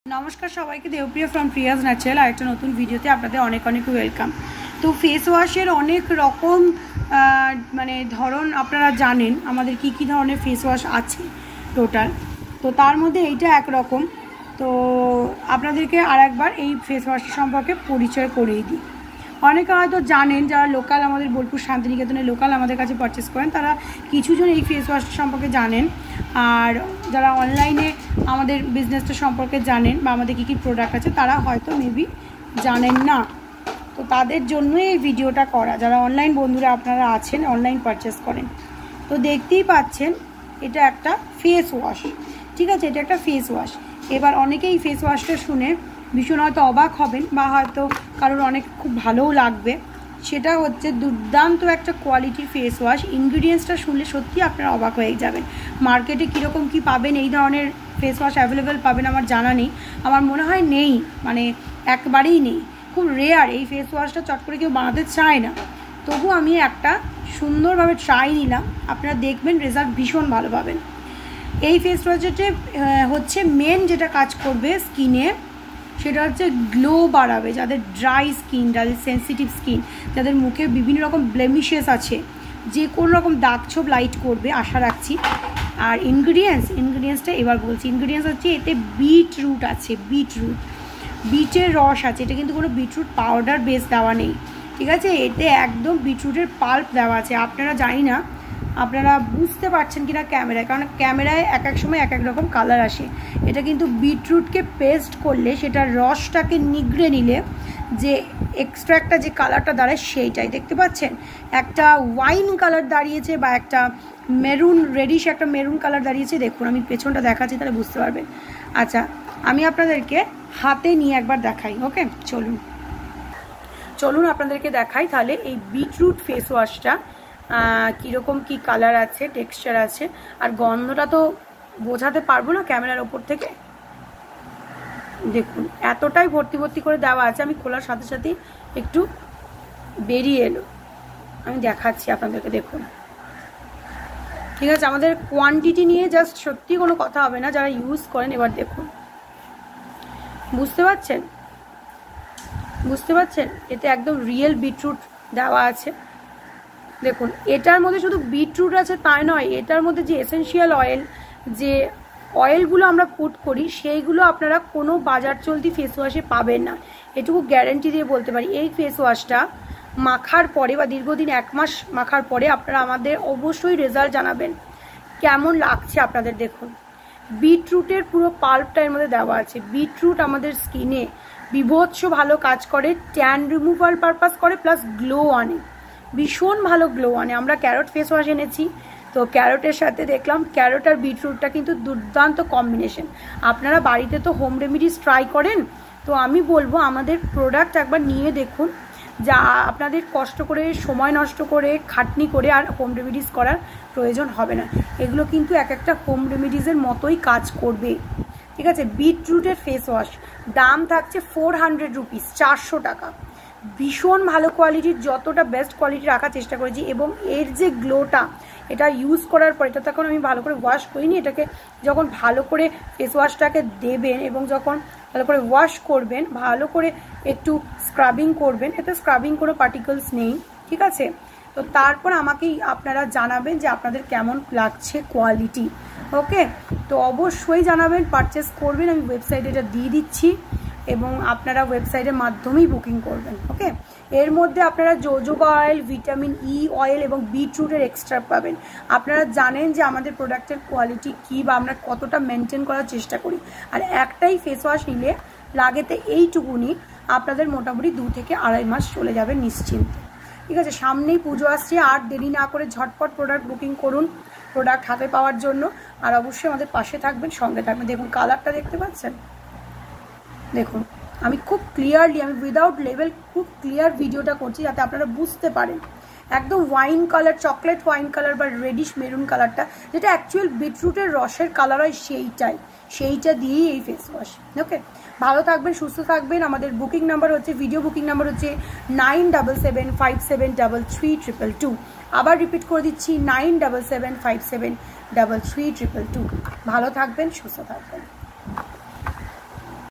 नमस्कार सबाइके देवप्रिया फ्रम प्रियाज न्याचाराल आरेकटा नतून भिडियोते आपनादेर अनेक अनेक वेलकाम। तो फेस वाशेर अनेक रकम माने धरन आपनारा जानेन आमादेर की धरनेर फेस वाश आछे टोटाल। तो तार मध्ये एइटा एक रकम। तो आपनादेरके आरेकबार एइ फेस वाश सम्पर्के परिचय करिये दिई। अनेके हयतो जानेन जारा लोकाल आमादेर बोलपुर शांतिनिकेतने लोकाल आमादेर काछे पार्चेस करेन तारा किछुजन एइ फेस वाश सम्पर्के जानेन और যারা অনলাইনে আমাদের বিজনেসটা সম্পর্কে জানেন বা আমাদের কি প্রোডাক্ট আছে তারা হয়তো মেবি জানেন না। তো তাদের জন্য এই ভিডিওটা করা, যারা অনলাইন বন্ধুরা আপনারা আছেন অনলাইন পারচেজ করেন। তো দেখতেই পাচ্ছেন এটা একটা ফেস ওয়াশ, ঠিক আছে, এটা একটা ফেস ওয়াশ। এবার অনেকেই ফেস ওয়াশটা শুনে ভীষণ হয়তো অবাক হবেন বা হয়তো কারোর অনেক খুব ভালোও লাগবে। সেটা হচ্ছে দুর্দান্ত একটা কোয়ালিটির ফেস ওয়াশ। ইনগ্রিডিয়েন্টসটা শুনলে সত্যি আপনারা অবাক হয়ে যাবেন। মার্কেটে কীরকম কী পাবেন এই ধরনের ফেস ওয়াশ অ্যাভেলেবেল পাবেন আমার জানা নেই, আমার মনে হয় নেই, মানে একবারেই নেই, খুব রেয়ার। এই ফেস ওয়াশটা চট করে কেউ বানাতে চায় না। তবু আমি একটা সুন্দরভাবে ট্রাই নিলাম, আপনারা দেখবেন রেজাল্ট ভীষণ ভালো পাবেন। এই ফেস ওয়াশটা হচ্ছে মেন যেটা কাজ করবে স্কিনে সেটা হচ্ছে গ্লো বাড়াবে। যাদের ড্রাই স্কিন, যাদের সেন্সিটিভ স্কিন, যাদের মুখে বিভিন্ন রকম ব্লেমিশেস আছে, যে কোনো রকম দাগ ছোপ লাইট করবে আশা রাখছি। আর ইনগ্রিডিয়েন্টসটা এবার বলছি। ইনগ্রিডিয়েন্টস হচ্ছে এতে বিটরুট আছে, বিটের রস আছে। এটা কিন্তু কোনো বিটরুট পাউডার বেস দেওয়া নেই, ঠিক আছে, এতে একদম বিটরুটের পাল্প দেওয়া আছে। আপনারা জানি না আপনারা বুঝতে পারছেন কিনা ক্যামেরায়, কারণ ক্যামেরায় এক এক সময় এক এক রকম কালার আসে। এটা কিন্তু বিটরুটকে পেস্ট করলে সেটার রসটাকে নিগড়ে নিলে যে এক্সট্রাক্টটা যে কালারটা দাঁড়ায় সেইটাই দেখতে পাচ্ছেন। একটা ওয়াইন কালার দাঁড়িয়েছে বা একটা মেরুন রেডিশ একটা মেরুন কালার দাঁড়িয়েছে। দেখুন আমি পেছনটা দেখাচ্ছি তাহলে বুঝতে পারবেন। আচ্ছা আমি আপনাদেরকে হাতে নিয়ে একবার দেখাই। ওকে চলুন আপনাদেরকে দেখাই তাহলে এই বিটরুট ফেস ওয়াশটা কীরকম কী কালার আছে, টেক্সচার আছে। আর গন্ধটা তো বোঝাতে পারবো না ক্যামেরার ওপর থেকে। দেখুন এতটাই ভর্তি করে দেওয়া আছে, আমি খোলার সাথে সাথেই একটু বেরিয়ে এলো। আমি দেখাচ্ছি আপনাদেরকে, দেখুন, ঠিক আছে। আমাদের কোয়ান্টিটি নিয়ে জাস্ট সত্যি কোনো কথা হবে না যারা ইউজ করেন। এবার দেখুন, বুঝতে পারছেন এতে একদম রিয়েল বিটরুট দেওয়া আছে। দেখুন এটার মধ্যে শুধু বিটরুট আছে তাই নয়, এটার মধ্যে যে এসেনশিয়াল অয়েল, যে অয়েলগুলো আমরা পুট করি সেইগুলো আপনারা কোনো বাজার চলতি ফেস ওয়াশে পাবেন না, এটুকু গ্যারেন্টি দিয়ে বলতে পারি। এই ফেস ওয়াশটা মাখার পরে বা দীর্ঘদিন 1 মাস মাখার পরে আপনারা আমাদের অবশ্যই রেজাল্ট জানাবেন কেমন লাগছে আপনাদের। দেখুন বিটরুটের পুরো পাল্পটা এর মধ্যে দেওয়া আছে। বিটরুট আমাদের স্কিনে বিভৎস ভালো কাজ করে, ট্যান রিমুভাল পারপাস করে, প্লাস গ্লো আনে, ভীষণ ভালো গ্লো আনে। আমরা ক্যারট ফেস ওয়াশ এনেছি, তো ক্যারটের সাথে দেখলাম ক্যারট আর বিটরুটটা কিন্তু দুর্দান্ত কম্বিনেশন। আপনারা বাড়িতে তো হোম রেমিডিস ট্রাই করেন, তো আমি বলবো আমাদের প্রোডাক্ট একবার নিয়ে দেখুন। যা আপনাদের কষ্ট করে সময় নষ্ট করে খাটনি করে আর হোম রেমিডিস করার প্রয়োজন হবে না। এগুলো কিন্তু এক একটা হোম রেমিডিসের মতোই কাজ করবে, ঠিক আছে। বিটরুটের ফেস ওয়াশ দাম থাকছে 400 রুপিস, 400 টাকা। ভীষণ ভালো কোয়ালিটির, যতটা বেস্ট কোয়ালিটি রাখার চেষ্টা করেছি। এবং এর যে গ্লোটা, এটা ইউজ করার পর, এটা তখন আমি ভালো করে ওয়াশ করিনি, এটাকে যখন ভালো করে ফেস ওয়াশটাকে দেবেন এবং যখন ভালো করে ওয়াশ করবেন, ভালো করে একটু স্ক্রাবিং করবেন, এতে স্ক্রাবিং কোনো পার্টিকলস নেই, ঠিক আছে। তো তারপর আমাকেই আপনারা জানাবেন যে আপনাদের কেমন লাগছে কোয়ালিটি। ওকে, তো অবশ্যই জানাবেন, পারচেস করবেন। আমি ওয়েবসাইটে এটা দিয়ে দিচ্ছি এবং আপনারা ওয়েবসাইটের মাধ্যমেই বুকিং করবেন। ওকে, এর মধ্যে আপনারা jojoba oil, vitamin E oil এবং বিটরুটের এক্সট্রা পাবেন। আপনারা জানেন যে আমাদের প্রোডাক্টের কোয়ালিটি কী বা আমরা কতটা মেনটেন করার চেষ্টা করি। আর একটাই ফেস ওয়াশ নিলে লাগেতে এইটুকুনি আপনাদের মোটামুটি 2 থেকে 2.5 মাস চলে যাবে নিশ্চিন্তে, ঠিক আছে। সামনেই পুজো আসছে, আর দেরি না করে ঝটপট প্রোডাক্ট বুকিং করুন প্রোডাক্ট হাতে পাওয়ার জন্য। আর অবশ্যই আমাদের পাশে থাকবেন, সঙ্গে থাকবেন। দেখুন কালারটা দেখতে পাচ্ছেন, দেখুন আমি খুব ক্লিয়ারলি, আমি উইদাউট লেভেল খুব ক্লিয়ার ভিডিওটা করছি যাতে আপনারা বুঝতে পারেন। একদম wine colour, chocolate wine colour বা রেডিশ মেরুন কালারটা, যেটা অ্যাকচুয়াল বিটরুটের রসের কালার হয়, সেইটা দিয়েই এই ফেস ওয়াশ। ওকে, ভালো থাকবেন, সুস্থ থাকবেন। আমাদের বুকিং নাম্বার হচ্ছে, ভিডিও বুকিং নাম্বার হচ্ছে 9775733322। আবার রিপিট করে দিচ্ছি, 9775733322। ভালো থাকবেন, সুস্থ থাকবেন।